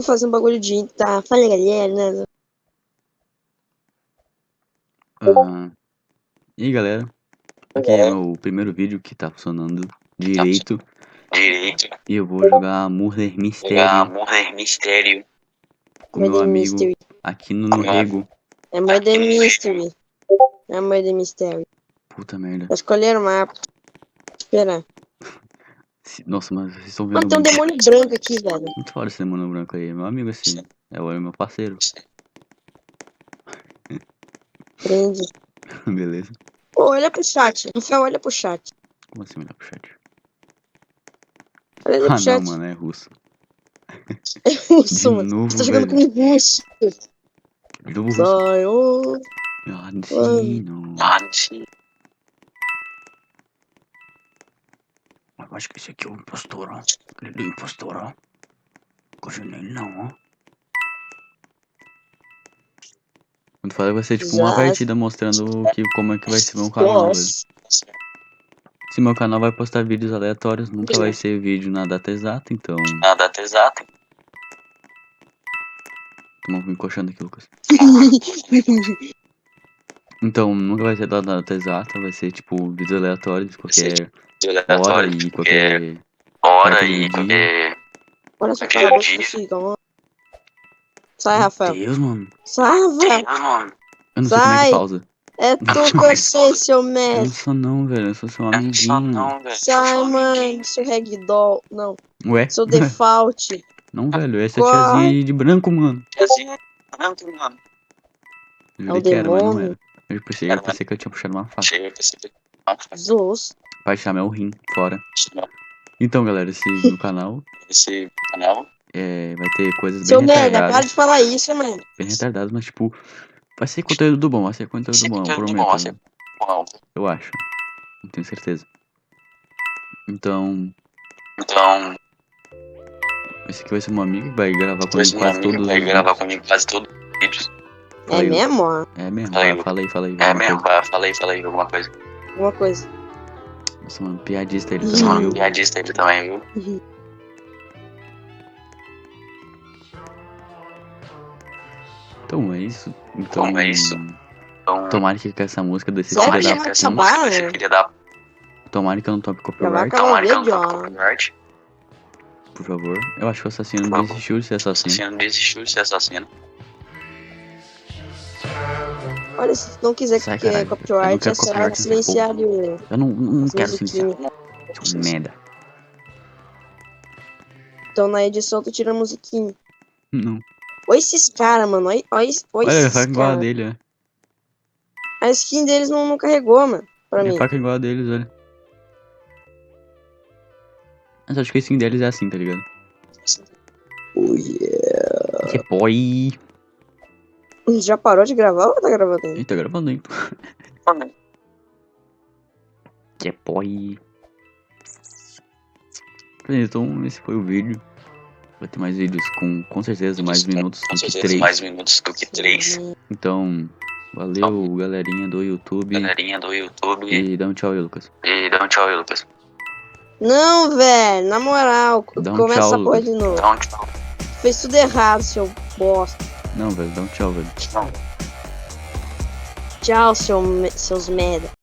Vou fazer um bagulho de tá. Fala, galera, né? E aí, galera, aqui é meu primeiro vídeo que tá funcionando direito. E eu vou jogar Murder Mystery com meu Murder amigo Mystery. aqui no Norrego. É Murder Mystery. É Murder Mystery. Puta merda. Vou escolher o mapa. Espera. Nossa, mas vocês estão Mano, vendo tem um muito. demônio branco aqui, velho. Muito fora esse demônio branco aí. Meu amigo assim. É o meu parceiro. Prende. Beleza. Ô, olha pro chat. Rafael, olha pro chat. Como assim olhar pro chat? Olha ali Ah pro não, chat. mano, é russo. É russo, De mano. novo, Você tá jogando velho. com russo. De novo russo. Sai, ô. Ladino. Eu acho que esse aqui é o impostor, ó. Ele é do impostor, ó. Confio nele não, ó. Quando fala vai ser tipo uma Já. partida mostrando como é que vai ser meu canal, velho. Nossa. Se meu canal vai postar vídeos aleatórios, nunca vai ser vídeo na data exata, então... Tô me encoxando aqui, Lucas. Então, nunca vai ser da data exata, vai ser tipo vídeos aleatórios, qualquer hora e qualquer parte do dia. Olha só, cala a boca que fica, ó. Sai, Meu Rafael. Deus, mano. Sai, Rafael. Eu não sei como é que Sai. pausa. É tu que eu sei, seu Eu não médico. sou não, velho, eu sou seu amiguinho. Sai, mano, seu ragdoll. Não, Ué? seu default. Não, velho, essa é a Qual? tiazinha aí de branco, mano. É o Jurei que era, mas não demônio. era. Eu pensei que eu tinha puxado uma faca. Zeus. Pra chamar o rim fora. Então, galera, esse meu canal vai ter coisas bem Seu merda, para retardadas. de falar isso, mano. Bem retardadas, mas tipo, vai ser conteúdo bom, vai ser conteúdo bom, eu prometo. Eu acho. Não tenho certeza. Então, esse aqui vai ser meu amigo que vai gravar comigo quase todos os vídeos. Fala É aí, Lucas. mesmo, ó? É mesmo, vai, fala aí alguma coisa. Uma coisa. Nossa, mano, piadista ele também, viu? Então é isso. Tomara que com essa música desse Sério filho que da vai puta. acabar? Tomara que eu não tope Já vai copyright, acabar o vídeo, ó. por favor. Eu acho que o assassino desistiu de ser assassino. Olha, se não quiser Sai, que é caralho. Eu não copyright, quero é só copyright nessa silenciar porra. ali Eu não as quero silenciar. musiquinhas. Seu merda. Então na edição tu tira a musiquinha. Não. Olha esses caras, mano. Olha Olha, a esses faca igual a caras. dele, ó. A skin deles não carregou, mano. Pra A mim. faca igual a deles, olha. Mas acho que a skin deles é assim, tá ligado? Oh, yeah. Que boy. Já parou de gravar ou tá gravando ainda? Ele tá gravando aí. Que boy. Então, esse foi o vídeo. Vai ter mais vídeos com certeza mais minutos do que 3. Então, valeu, galerinha do YouTube. E dá um tchau aí, Lucas. Não, velho. Na moral. Dá um Começa tchau, essa porra Lucas. de novo. Fez tudo errado, seu bosta. Não, velho, dá um tchau, velho. Tchau, seus merda.